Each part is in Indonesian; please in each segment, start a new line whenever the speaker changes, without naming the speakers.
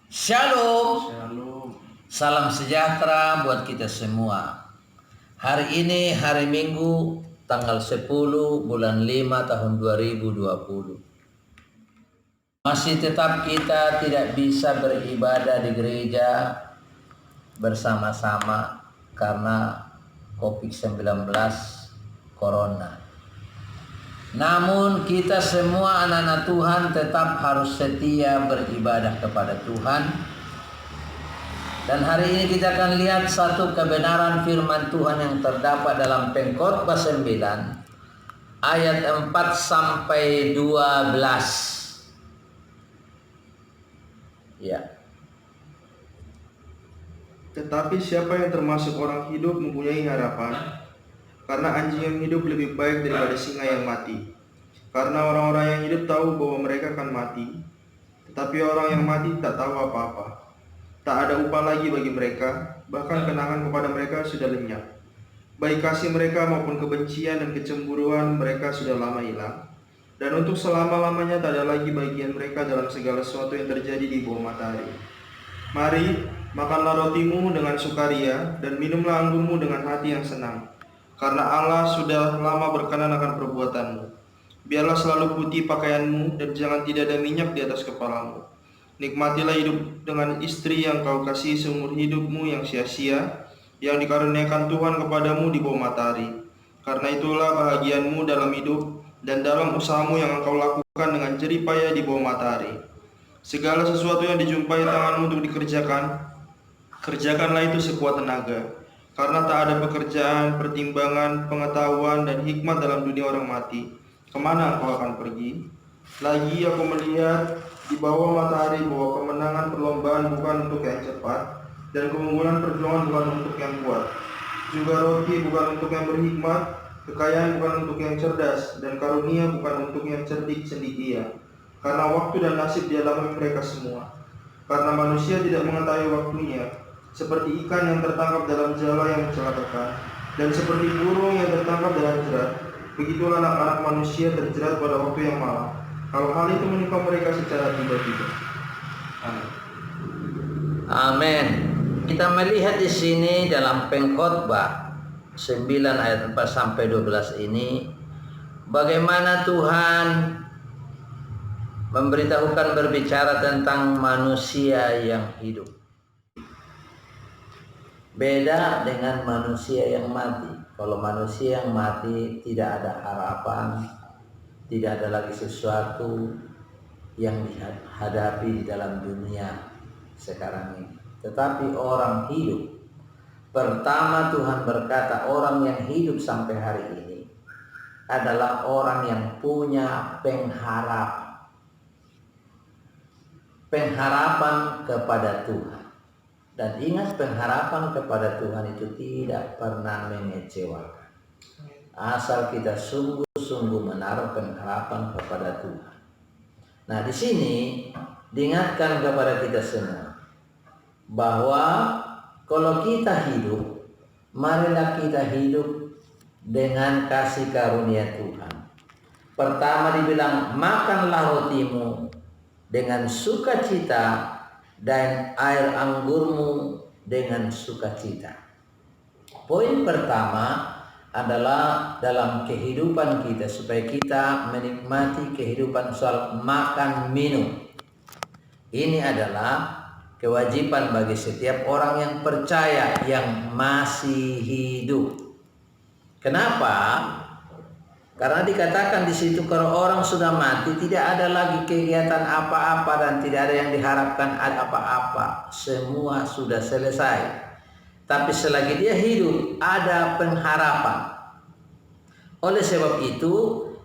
Shalom,
Shalom.
salam sejahtera buat kita semua. Hari ini hari Minggu tanggal 10 bulan 5 tahun 2020. Masih tetap kita tidak bisa beribadah di gereja bersama-sama karena COVID-19 Corona. Namun kita semua anak-anak Tuhan tetap harus setia beribadah kepada Tuhan. Dan hari ini kita akan lihat satu kebenaran firman Tuhan yang terdapat dalam Pengkhotbah 9 ayat 4 sampai 12. Ya.
Tetapi siapa yang termasuk orang hidup mempunyai harapan, karena anjing yang hidup lebih baik daripada singa yang mati. Karena orang-orang yang hidup tahu bahwa mereka akan mati, tetapi orang yang mati tak tahu apa-apa. Tak ada upah lagi bagi mereka, bahkan kenangan kepada mereka sudah lenyap. Baik kasih mereka maupun kebencian dan kecemburuan mereka sudah lama hilang. Dan untuk selama-lamanya tak ada lagi bagian mereka dalam segala sesuatu yang terjadi di bawah matahari. Mari, makanlah rotimu dengan sukaria dan minumlah anggurmu dengan hati yang senang. Karena Allah sudah lama berkenan akan perbuatanmu. Biarlah selalu putih pakaianmu dan jangan tidak ada minyak di atas kepalamu. Nikmatilah hidup dengan istri yang kau kasih seumur hidupmu yang sia-sia, yang dikaruniakan Tuhan kepadamu di bawah matahari. Karena itulah bahagianmu dalam hidup dan dalam usahamu yang engkau lakukan dengan jerih payah di bawah matahari. Segala sesuatu yang dijumpai tanganmu untuk dikerjakan, kerjakanlah itu sekuat tenaga. Karena tak ada pekerjaan, pertimbangan, pengetahuan, dan hikmat dalam dunia orang mati. Kemana engkau akan pergi? Lagi aku melihat di bawah matahari bahwa kemenangan perlombaan bukan untuk yang cepat, dan keunggulan perjuangan bukan untuk yang kuat. Juga roti bukan untuk yang berhikmat, kekayaan bukan untuk yang cerdas, dan karunia bukan untuk yang cerdik cendekia. Karena waktu dan nasib dialami mereka semua. Karena manusia tidak mengetahui waktunya, seperti ikan yang tertangkap dalam jala yang mencelakakan, dan seperti burung yang tertangkap dalam jerat, begitulah anak-anak manusia terjerat pada waktu yang malam. Kalau hal itu menimpa mereka secara tiba-tiba. Amin.
Amin. Kita melihat di sini dalam Pengkhotbah 9 ayat 4 sampai 12 ini bagaimana Tuhan memberitahukan berbicara tentang manusia yang hidup. Beda dengan manusia yang mati. Kalau manusia yang mati tidak ada harapan, tidak ada lagi sesuatu yang dihadapi di dalam dunia sekarang ini. Tetapi orang hidup, pertama Tuhan berkata orang yang hidup sampai hari ini adalah orang yang punya pengharapan kepada Tuhan. Dan ingat, pengharapan kepada Tuhan itu tidak pernah mengecewakan. Asal kita sungguh-sungguh menaruh pengharapan kepada Tuhan. Nah, di sini diingatkan kepada kita semua bahwa kalau kita hidup, marilah kita hidup dengan kasih karunia Tuhan. Pertama dibilang, makanlah rotimu dengan sukacita dan air anggurmu dengan sukacita. Poin pertama adalah dalam kehidupan kita, supaya kita menikmati kehidupan soal makan minum. Ini adalah kewajiban bagi setiap orang yang percaya, yang masih hidup. Kenapa? Karena dikatakan di situ kalau orang sudah mati tidak ada lagi kegiatan apa-apa dan tidak ada yang diharapkan ada apa-apa. Semua sudah selesai. Tapi selagi dia hidup ada pengharapan. Oleh sebab itu,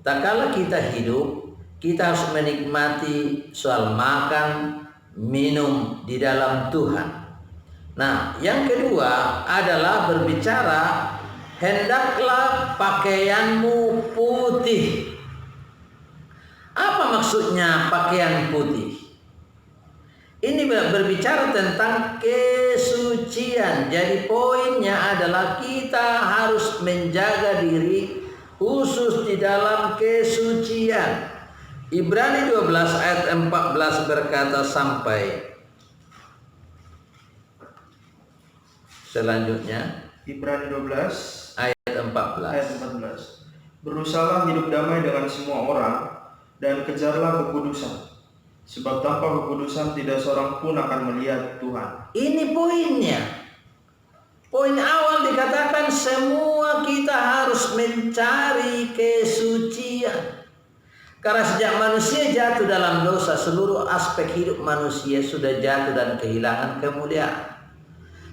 tak kala kita hidup, kita harus menikmati soal makan, minum di dalam Tuhan. Nah, yang kedua adalah berbicara, hendaklah pakaianmu putih. Apa maksudnya pakaian putih? Ini berbicara tentang kesucian. Jadi poinnya adalah kita harus menjaga diri khusus di dalam kesucian. Ibrani 12 ayat 14 berkata sampai Selanjutnya
Ibrani 12
ayat 14.
ayat 14. Berusahalah hidup damai dengan semua orang dan kejarlah kekudusan, sebab tanpa kekudusan tidak seorang pun akan melihat Tuhan.
Ini poinnya. Poin awal dikatakan semua kita harus mencari kesucian. Karena sejak manusia jatuh dalam dosa, seluruh aspek hidup manusia sudah jatuh dan kehilangan kemuliaan.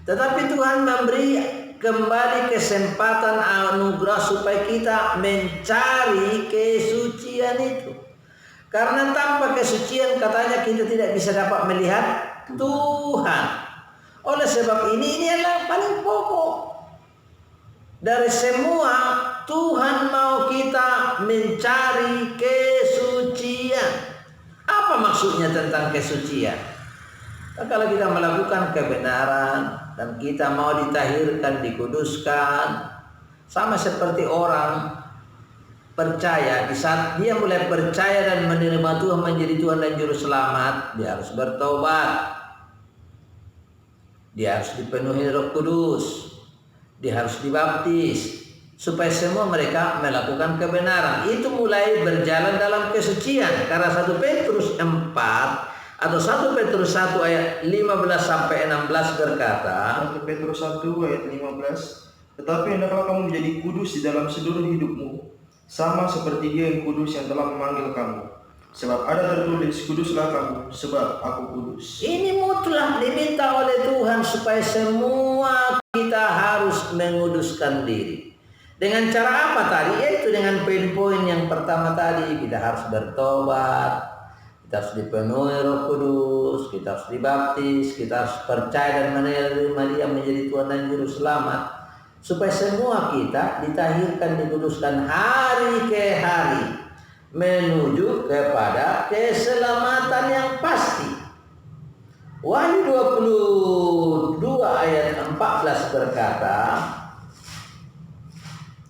Tetapi Tuhan memberi kembali kesempatan anugerah supaya kita mencari kesucian itu. Karena tanpa kesucian katanya kita tidak bisa dapat melihat Tuhan. Oleh sebab ini adalah paling pokok dari semua. Tuhan mau kita mencari kesucian. Apa maksudnya tentang kesucian? Nah, kalau kita melakukan kebenaran dan kita mau ditahirkan, dikuduskan, sama seperti orang percaya, di saat dia mulai percaya dan menerima Tuhan menjadi Tuhan dan Juru Selamat, dia harus bertobat. Dia harus dipenuhi Roh Kudus. Dia harus dibaptis. Supaya semua mereka melakukan kebenaran. Itu mulai berjalan dalam kesucian. Karena 1 Petrus 4 atau 1 Petrus 1 ayat 15 sampai 16 berkata,
1 Petrus 1 ayat 15. Tetapi hendaklah kamu menjadi kudus di dalam seluruh hidupmu, sama seperti Dia yang kudus yang telah memanggil kamu. Sebab ada tertulis, kuduslah kamu, sebab aku kudus.
Ini mutlak diminta oleh Tuhan supaya semua kita harus menguduskan diri. Dengan cara apa tadi? Yaitu dengan poin-poin yang pertama tadi. Kita harus bertobat, kita harus dipenuhi Roh Kudus, kita harus dibaptis, kita harus percaya dan menerima Dia menjadi Tuhan dan Juru Selamat. Supaya semua kita ditahirkan, dikuduskan hari ke hari, menuju kepada keselamatan yang pasti. Wahyu 22 ayat 14 berkata,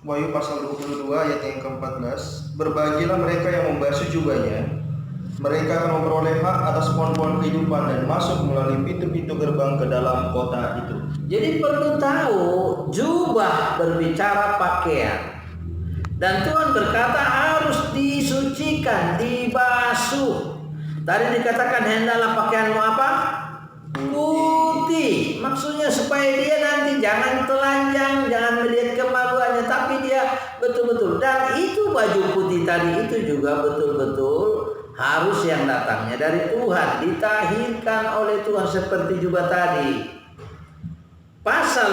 Wahyu pasal 22 ayat yang ke-14. Berbahagialah mereka yang membasuh jubahnya, mereka akan memperoleh hak atas pohon-pohon kehidupan dan masuk melalui pintu-pintu gerbang ke dalam kota itu.
Jadi perlu tahu, jubah berbicara pakaian. Dan Tuhan berkata harus disucikan, dibasuh. Tadi dikatakan hendaklah pakaianmu apa? Putih. Maksudnya supaya dia nanti jangan telanjang, jangan melihat kemaluannya, tapi dia betul-betul. Dan itu baju putih tadi itu juga betul-betul harus yang datangnya dari Tuhan, ditahirkan oleh Tuhan seperti jubah tadi. Pasal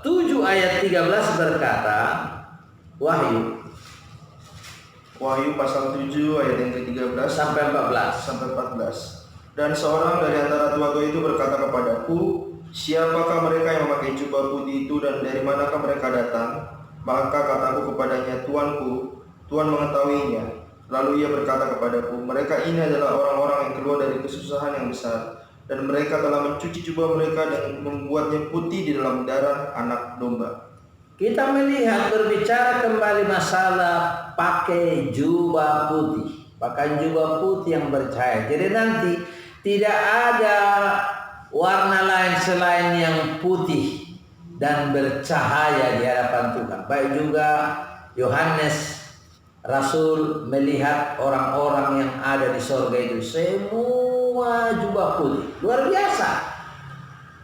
7 ayat 13 berkata, Wahyu
pasal 7 ayat yang ke-13
sampai 14.
sampai 14. Dan seorang dari antara tua-tua itu berkata kepadaku, siapakah mereka yang memakai jubah putih itu dan dari manakah mereka datang? Maka kataku kepadanya, Tuanku, Tuhan mengetahuinya. Lalu ia berkata kepadaku, mereka ini adalah orang-orang yang keluar dari kesusahan yang besar, dan mereka telah mencuci jubah mereka dan membuatnya putih di dalam darah anak domba.
Kita melihat berbicara kembali masalah pakai jubah putih. Pakai jubah putih yang bercahaya. Jadi nanti tidak ada warna lain selain yang putih dan bercahaya di hadapan Tuhan. Baik juga Yohanes Rasul melihat orang-orang yang ada di sorga itu semua jubah putih. Luar biasa.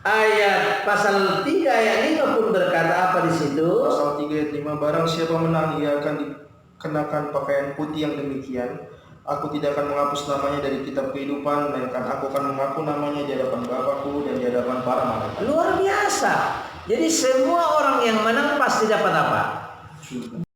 Ayat pasal 3 ayat 5 pun berkata apa di situ?
Pasal 3 ayat 5, barang siapa menang ia akan dikenakan pakaian putih yang demikian. Aku tidak akan menghapus namanya dari kitab kehidupan, melainkan aku akan mengaku namanya di hadapan Bapakku dan di hadapan para malaikat.
Luar biasa. Jadi semua orang yang menang pasti dapat apa?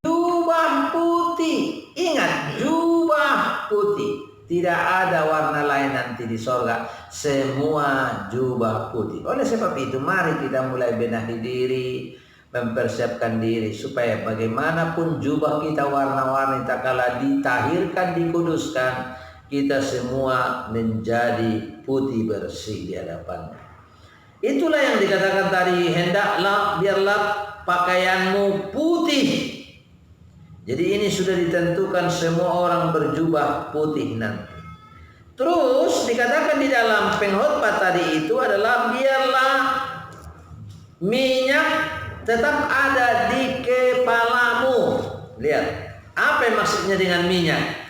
Jubah putih. Ingat, jubah putih. Tidak ada warna lain nanti di sorga. Semua jubah putih. Oleh sebab itu mari kita mulai benahi diri, mempersiapkan diri supaya bagaimanapun jubah kita warna-warni tak kalah ditahirkan, dikuduskan, kita semua menjadi putih bersih di hadapannya. Itulah yang dikatakan tadi, hendaklah biarlah pakaianmu putih. Jadi ini sudah ditentukan semua orang berjubah putih nanti. Terus dikatakan di dalam pengkhotbah tadi itu adalah biarlah minyak tetap ada di kepalamu. Lihat, apa yang maksudnya dengan minyak?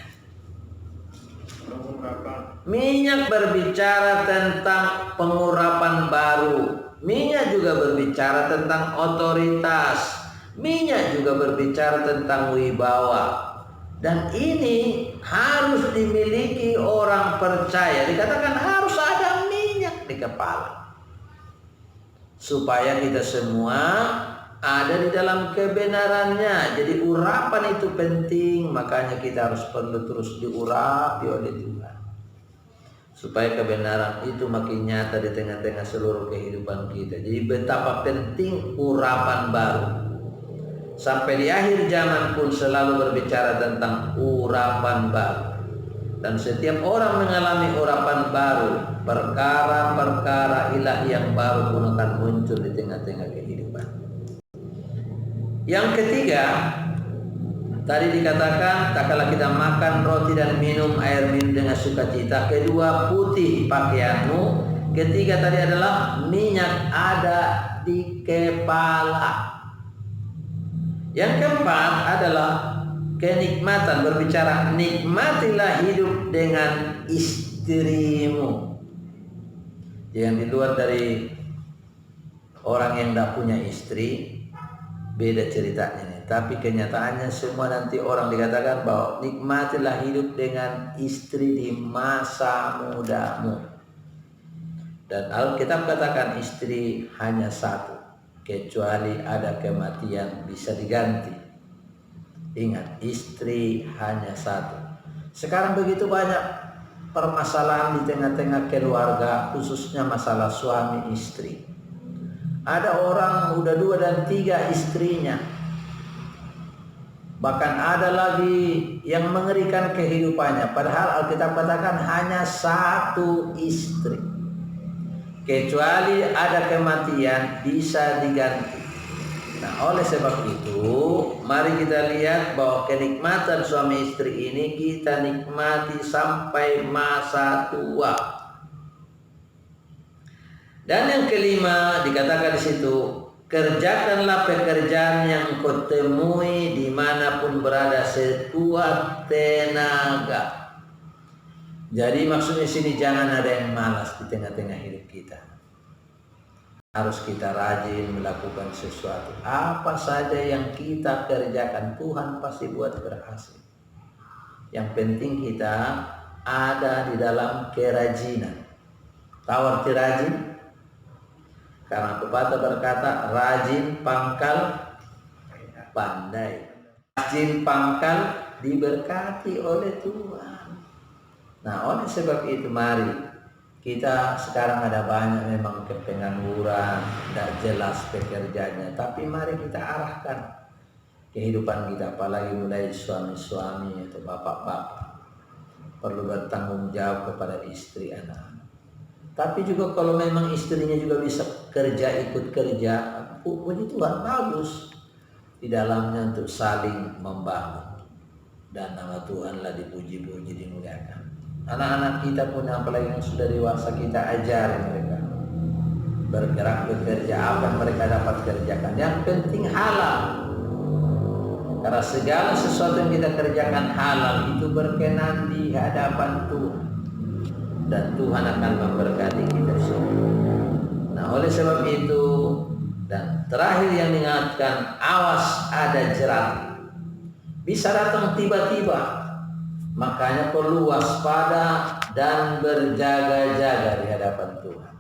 Minyak berbicara tentang pengurapan baru. Minyak juga berbicara tentang otoritas. Minyak juga berbicara tentang wibawa. Dan ini harus dimiliki orang percaya. Dikatakan harus ada minyak di kepala, supaya kita semua ada di dalam kebenarannya. Jadi urapan itu penting. Makanya kita harus perlu terus diurapi oleh Tuhan, supaya kebenaran itu makin nyata di tengah-tengah seluruh kehidupan kita. Jadi betapa penting urapan baru. Sampai di akhir zaman pun selalu berbicara tentang urapan baru. Dan setiap orang mengalami urapan baru, perkara-perkara ilahi yang baru pun akan muncul di tengah-tengah kehidupan. Yang ketiga, tadi dikatakan tak kalah kita makan roti dan minum air minum dengan sukacita. Kedua, putih pakaianmu. Ketiga tadi adalah minyak ada di kepala. Yang keempat adalah kenikmatan. Berbicara nikmatilah hidup dengan istrimu. Yang di luar dari orang yang tidak punya istri, beda ceritanya nih. Tapi kenyataannya semua nanti orang dikatakan bahwa nikmatilah hidup dengan istri di masa mudamu. Dan Alkitab katakan istri hanya satu, kecuali ada kematian bisa diganti. Ingat, istri hanya satu. Sekarang begitu banyak permasalahan di tengah-tengah keluarga, khususnya masalah suami istri. Ada orang udah 2 dan 3 istrinya. Bahkan ada lagi yang mengerikan kehidupannya. Padahal Alkitab katakan hanya satu istri. Kecuali ada kematian bisa diganti. Nah, oleh sebab itu, mari kita lihat bahwa kenikmatan suami istri ini kita nikmati sampai masa tua. Dan yang kelima dikatakan di situ, kerjakanlah pekerjaan yang kau temui dimanapun berada sekuat tenaga. Jadi maksudnya sini jangan ada yang malas di tengah-tengah hidup kita. Harus kita rajin melakukan sesuatu. Apa saja yang kita kerjakan, Tuhan pasti buat berhasil. Yang penting kita ada di dalam kerajinan. Tahu arti rajin? Karena pepatah berkata, rajin pangkal pandai. Rajin pangkal diberkati oleh Tuhan. Nah, oleh sebab itu mari kita sekarang ada banyak memang kepengangguran, tidak jelas pekerjaannya. Tapi mari kita arahkan kehidupan kita, apalagi mulai suami-suami atau bapak-bapak, perlu bertanggung jawab kepada istri anak. Tapi juga kalau memang istrinya juga bisa kerja, ikut kerja, puji Tuhan, bagus. Di dalamnya untuk saling membangun. Dan nama Tuhanlah dipuji-puji, dimuliakan. Anak-anak kita pun apalagi yang sudah dewasa, kita ajari mereka bergerak bekerja apa yang mereka dapat kerjakan. Yang penting halal. Karena segala sesuatu yang kita kerjakan halal itu berkenan di hadapan Tuhan. Dan Tuhan akan memberkati kita semua. Nah, oleh sebab itu, dan terakhir yang diingatkan, awas ada jerat. Bisa datang tiba-tiba. Makanya perlu waspada dan berjaga-jaga di hadapan Tuhan.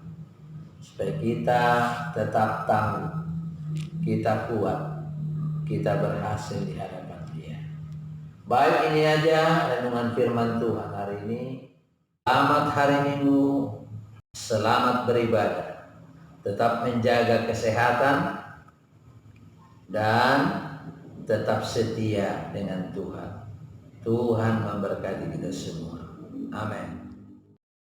Supaya kita tetap tangguh, kita kuat, kita berhasil di hadapan Dia. Baik, ini aja renungan firman Tuhan hari ini. Selamat hari Minggu, selamat beribadah, tetap menjaga kesehatan dan tetap setia dengan Tuhan. Tuhan memberkati kita semua. Amin.